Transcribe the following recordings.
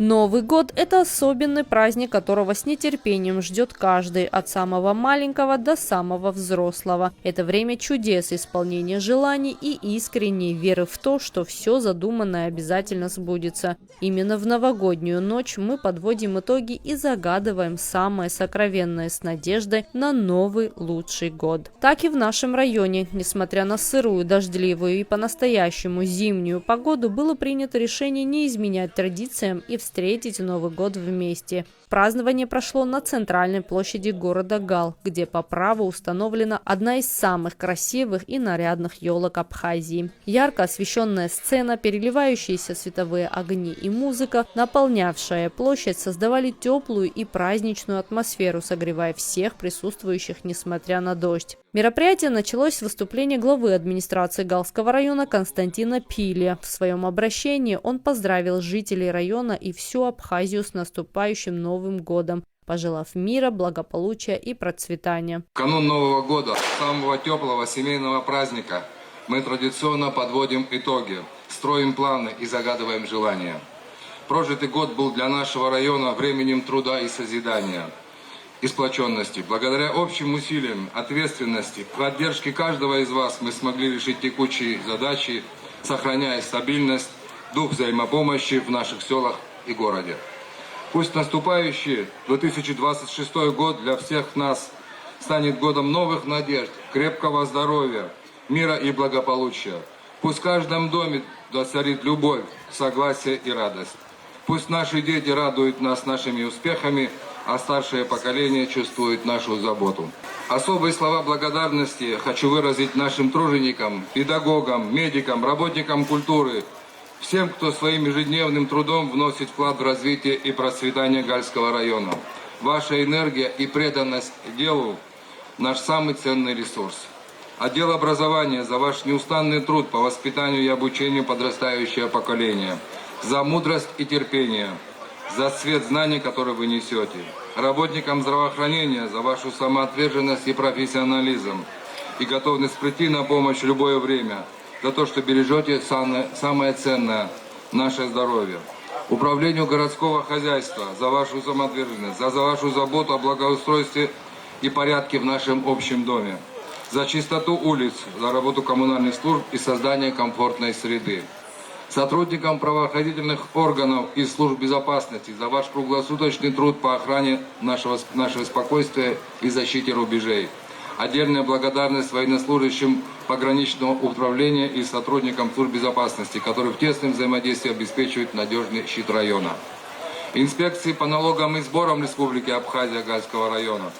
Новый год – это особенный праздник, которого с нетерпением ждет каждый, от самого маленького до самого взрослого. Это время чудес, исполнения желаний и искренней веры в то, что все задуманное обязательно сбудется. Именно в новогоднюю ночь мы подводим итоги и загадываем самое сокровенное с надеждой на новый лучший год. Так и в нашем районе, несмотря на сырую, дождливую и по-настоящему зимнюю погоду, было принято решение не изменять традициям и встретить Новый год вместе. Празднование прошло на центральной площади города Гал, где по праву установлена одна из самых красивых и нарядных елок Абхазии. Ярко освещенная сцена, переливающиеся световые огни и музыка, наполнявшая площадь, создавали теплую и праздничную атмосферу, согревая всех присутствующих, несмотря на дождь. Мероприятие началось с выступления главы администрации Галского района Константина Пилия. В своем обращении он поздравил жителей района и всю Абхазию с наступающим Новым годом, пожелав мира, благополучия и процветания. В канун Нового года, самого теплого семейного праздника, мы традиционно подводим итоги, строим планы и загадываем желания. Прожитый год был для нашего района временем труда и созидания, и сплоченности. Благодаря общим усилиям, ответственности, поддержке каждого из вас мы смогли решить текущие задачи, сохраняя стабильность, дух взаимопомощи в наших селах и городе. Пусть наступающий 2026 год для всех нас станет годом новых надежд, крепкого здоровья, мира и благополучия. Пусть в каждом доме царит любовь, согласие и радость. Пусть наши дети радуют нас нашими успехами, а старшее поколение чувствует нашу заботу. Особые слова благодарности хочу выразить нашим труженикам, педагогам, медикам, работникам культуры, всем, кто своим ежедневным трудом вносит вклад в развитие и процветание Гальского района. Ваша энергия и преданность делу – наш самый ценный ресурс. Отдел образования за ваш неустанный труд по воспитанию и обучению подрастающего поколения, за мудрость и терпение, за свет знаний, который вы несете. Работникам здравоохранения за вашу самоотверженность и профессионализм и готовность прийти на помощь в любое время, за то, что бережете самое ценное – наше здоровье. Управлению городского хозяйства за вашу самоотверженность, за вашу заботу о благоустройстве и порядке в нашем общем доме, за чистоту улиц, за работу коммунальных служб и создание комфортной среды. Сотрудникам правоохранительных органов и служб безопасности за ваш круглосуточный труд по охране нашего спокойствия и защите рубежей. Отдельная благодарность военнослужащим пограничного управления и сотрудникам служб безопасности, которые в тесном взаимодействии обеспечивают надежный щит района. Инспекции по налогам и сборам Республики Абхазия Гальского района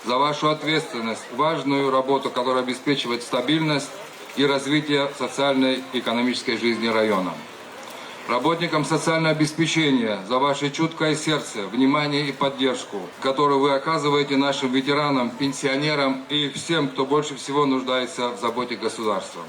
за вашу ответственность, важную работу, которая обеспечивает стабильность и развитие социальной и экономической жизни района. Работникам социального обеспечения за ваше чуткое сердце, внимание и поддержку, которую вы оказываете нашим ветеранам, пенсионерам и всем, кто больше всего нуждается в заботе государства.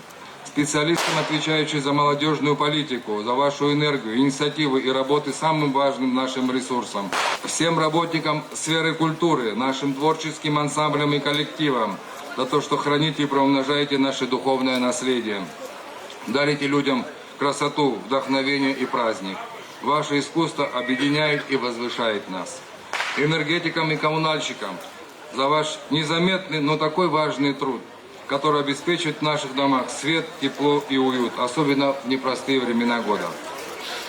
Специалистам, отвечающим за молодежную политику, за вашу энергию, инициативы и работы самым важным нашим ресурсом. Всем работникам сферы культуры, нашим творческим ансамблям и коллективам, за то, что храните и приумножаете наше духовное наследие. Дарите людям красоту, вдохновение и праздник. Ваше искусство объединяет и возвышает нас. Энергетикам и коммунальщикам за ваш незаметный, но такой важный труд, который обеспечивает в наших домах свет, тепло и уют, особенно в непростые времена года.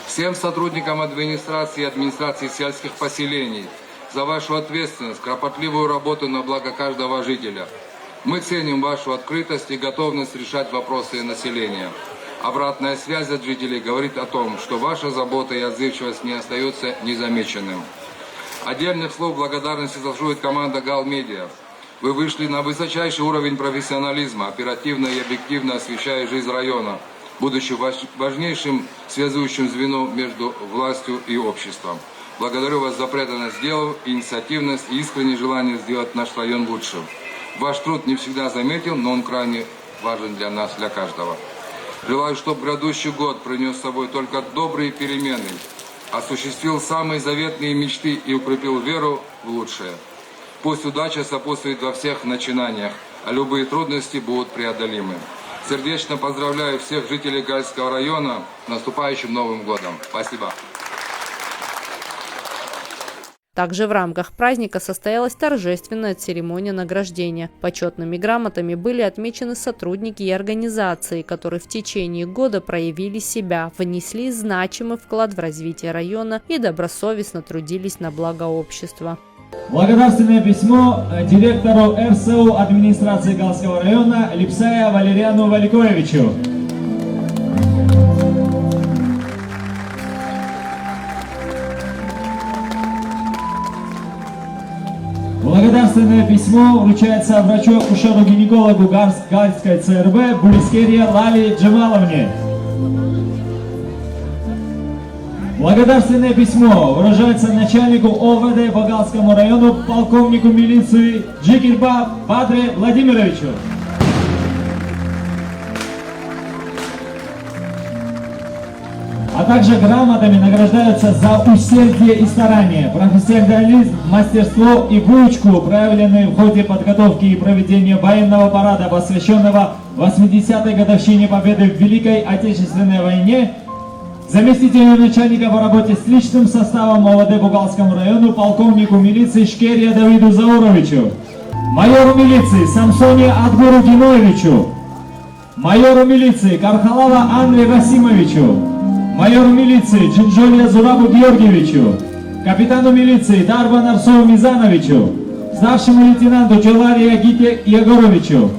Всем сотрудникам администрации и администрации сельских поселений за вашу ответственность, кропотливую работу на благо каждого жителя. Мы ценим вашу открытость и готовность решать вопросы населения. Обратная связь от жителей говорит о том, что ваша забота и отзывчивость не остаются незамеченным. Отдельных слов благодарности заслуживает команда Галмедиа. Вы вышли на высочайший уровень профессионализма, оперативно и объективно освещая жизнь района, будучи важнейшим связующим звеном между властью и обществом. Благодарю вас за преданность делу, инициативность и искреннее желание сделать наш район лучше. Ваш труд не всегда заметен, но он крайне важен для нас, для каждого. Желаю, чтобы грядущий год принес с собой только добрые перемены, осуществил самые заветные мечты и укрепил веру в лучшее. Пусть удача сопутствует во всех начинаниях, а любые трудности будут преодолимы. Сердечно поздравляю всех жителей Гальского района с наступающим Новым годом. Спасибо. Также в рамках праздника состоялась торжественная церемония награждения. Почетными грамотами были отмечены сотрудники и организации, которые в течение года проявили себя, внесли значимый вклад в развитие района и добросовестно трудились на благо общества. Благодарственное письмо директору РСУ администрации Галского района Липсая Валериану Валикоевичу. Благодарственное письмо вручается врачу-акушеру-гинекологу Гальской ЦРБ Булискерия Лали Джамаловне. Благодарственное письмо выражается начальнику ОВД по Галскому району полковнику милиции Джикирба Падре Владимировичу. А также грамотами награждаются за усердие и старание, профессионализм, мастерство и выучку, проявленные в ходе подготовки и проведения военного парада, посвященного 80-й годовщине Победы в Великой Отечественной войне, заместителю начальника по работе с личным составом ОВД по Галскому району полковнику милиции Шкерия Давиду Зауровичу, майору милиции Самсоне Адгуру Геноевичу, майору милиции Кархалава Анре Расимовичу, майору милиции Джинджолия Зурабу Георгиевичу, капитану милиции Дарба Нарсову Мизановичу, старшему лейтенанту Джелария Гите Егоровичу,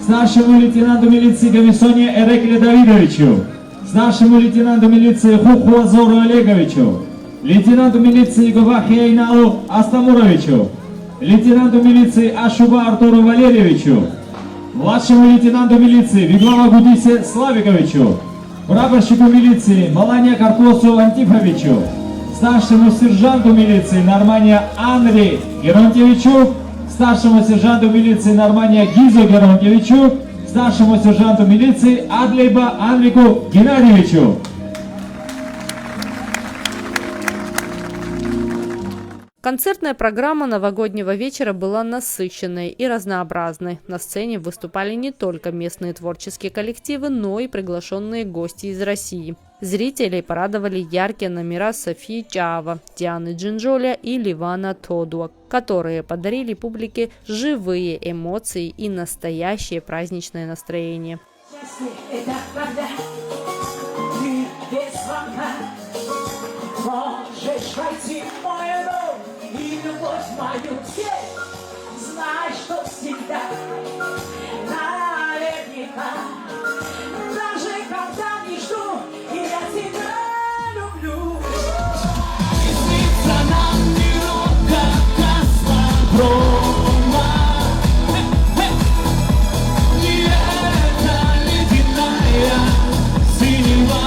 старшему лейтенанту милиции Гамисоне Эрекле Давидовичу, старшему лейтенанту милиции Хуху Азору Олеговичу, лейтенанту милиции Гувахе Иналу Астамуровичу, лейтенанту милиции Ашуба Артуру Валерьевичу, младшему лейтенанту милиции Виглава Гудисе Славиковичу, прапорщику милиции Малания Каркосу Антифовичу, старшему сержанту милиции Нормания Анри Геронтьевичу, старшему сержанту милиции Нормания Гизо Геронтьевичу, старшему сержанту милиции Адлейба Анрику Геннадьевичу. Концертная программа новогоднего вечера была насыщенной и разнообразной. На сцене выступали не только местные творческие коллективы, но и приглашенные гости из России. Зрителей порадовали яркие номера Софии Чаава, Дианы Джинджоля и Ливана Тодуа, которые подарили публике живые эмоции и настоящее праздничное настроение. Знай, что всегда наверняка, даже когда не жду, я тебя люблю. И снится нам минута космодрома, не эта ледяная синева.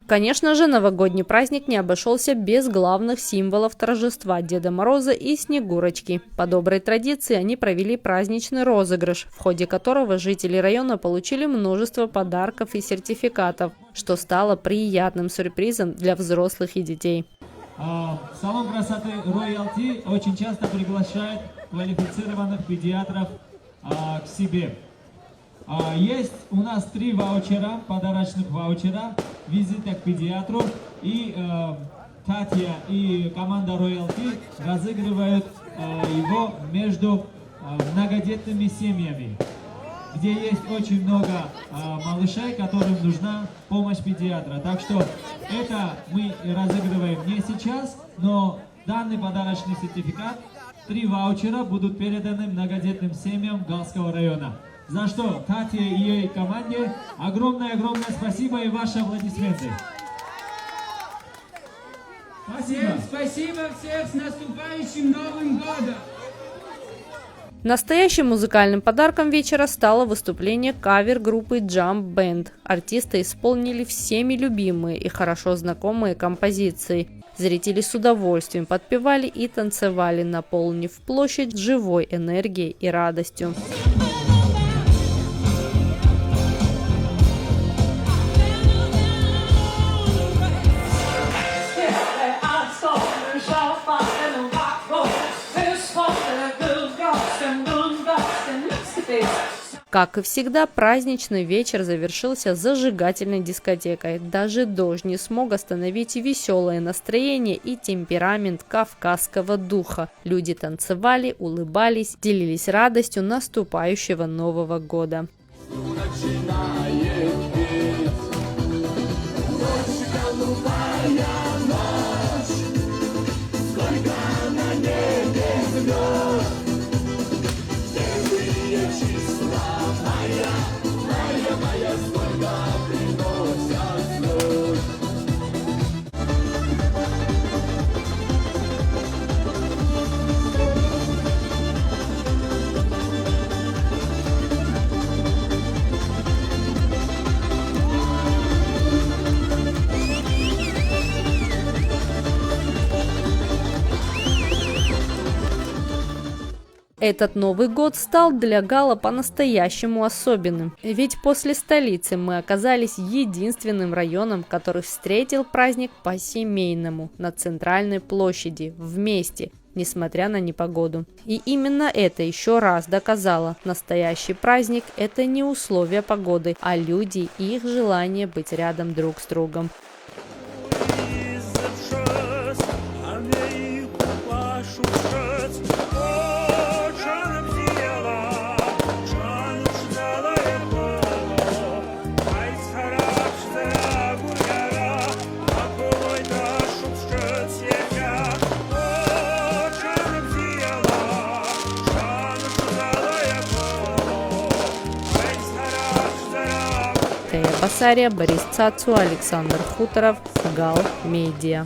Конечно же, новогодний праздник не обошелся без главных символов торжества – Деда Мороза и Снегурочки. По доброй традиции они провели праздничный розыгрыш, в ходе которого жители района получили множество подарков и сертификатов, что стало приятным сюрпризом для взрослых и детей. Салон красоты Royalty очень часто приглашает квалифицированных педиатров к себе. Есть у нас 3 ваучера, подарочных ваучера, визита к педиатру, и Татья и команда Royalty разыгрывают его между многодетными семьями, где есть очень много малышей, которым нужна помощь педиатра. Так что это мы разыгрываем не сейчас, но данный подарочный сертификат, 3 ваучера будут переданы многодетным семьям Галского района. За что Тате и ее команде огромное-огромное спасибо и ваши аплодисменты. Спасибо. Всем спасибо, всех с наступающим Новым годом! Настоящим музыкальным подарком вечера стало выступление кавер-группы Jump Band. Артисты исполнили всеми любимые и хорошо знакомые композиции. Зрители с удовольствием подпевали и танцевали, наполнив площадь живой энергией и радостью. Как и всегда, праздничный вечер завершился зажигательной дискотекой. Даже дождь не смог остановить веселое настроение и темперамент кавказского духа. Люди танцевали, улыбались, делились радостью наступающего Нового года. Этот Новый год стал для Гала по-настоящему особенным. Ведь после столицы мы оказались единственным районом, который встретил праздник по-семейному, на центральной площади, вместе, несмотря на непогоду. И именно это еще раз доказало: настоящий праздник – это не условия погоды, а люди и их желание быть рядом друг с другом. Басария, Борис Цацу, Александр Хуторов, Гал Медиа.